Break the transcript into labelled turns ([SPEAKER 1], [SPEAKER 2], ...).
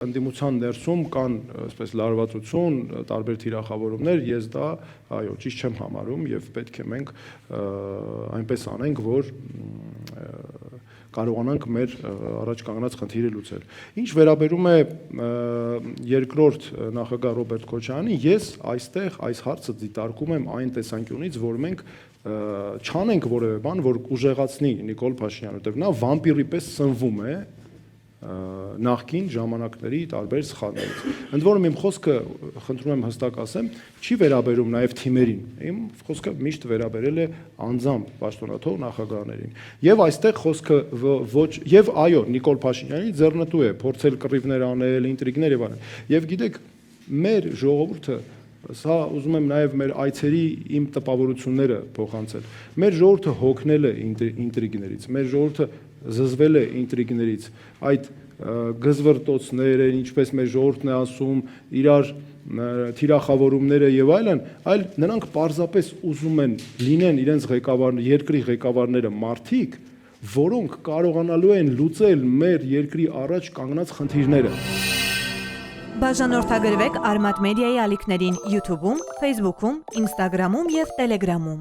[SPEAKER 1] Ընդդիմության ներսում կան այսպես լարվածություն, տարբեր թիրախավորումներ, ես դա այո, ճիշտ չեմ համարում եւ պետք է մենք այնպես անենք, որ կարողանանք մեր առաջ կանգնած խնդիրը լուծել։ Ինչ վերաբերում է երկրորդ նախագահ Ռոբերտ Քոչարյանին, ես այստեղ այս հարցը դիտարկում եմ այն տեսանկյունից, որ մենք չանենք որևէ բան, որ ուժեղացնի Նիկոլ Փաշինյանին, որտեղ նա վամպիրի պես սնվում է նախկին ժամանակների տարբեր սխալներից։ Ընդ որում իմ խոսքը, խնդրում եմ հստակ ասեմ, չի վերաբերում նաև թիմերին։ Իմ խոսքը միշտ վերաբերել է անձամբ պաշտոնաթող նախագահներին։ Եվ այստեղ խոսքը ոչ եւ այո, Նիկոլ Փաշինյանի ձեռնտու է փորձել կռիվներ անել, ինտրիգներ եւ այլն։ Եվ գիտեք, մեր ժողովուրդը սա ուզում եմ նաև մեր այցերի իմ տպավորությունները փոխանցել։ Մեր ժողովուրդը հոգնել է ինտրիգներից, մեր ժողովուրդը զզվել է ինտրիգներից, այդ գզվրտոցները, ինչպես մեր ժողովուրդն է ասում, իրար թիրախավորումները եւ այլն, այլ նրանք պարզապես ուզում են լինեն իրենց երկրի ղեկավարները մարդիկ, որոնք կարողանալու են լուծել մեր երկրի առաջ կանգնած խնդիրները։
[SPEAKER 2] Բաժանորդագրվեք Արմատ մեդիայի ալիքներին YouTube-ում, Facebook-ում, Instagram-ում եւ Telegram-ում։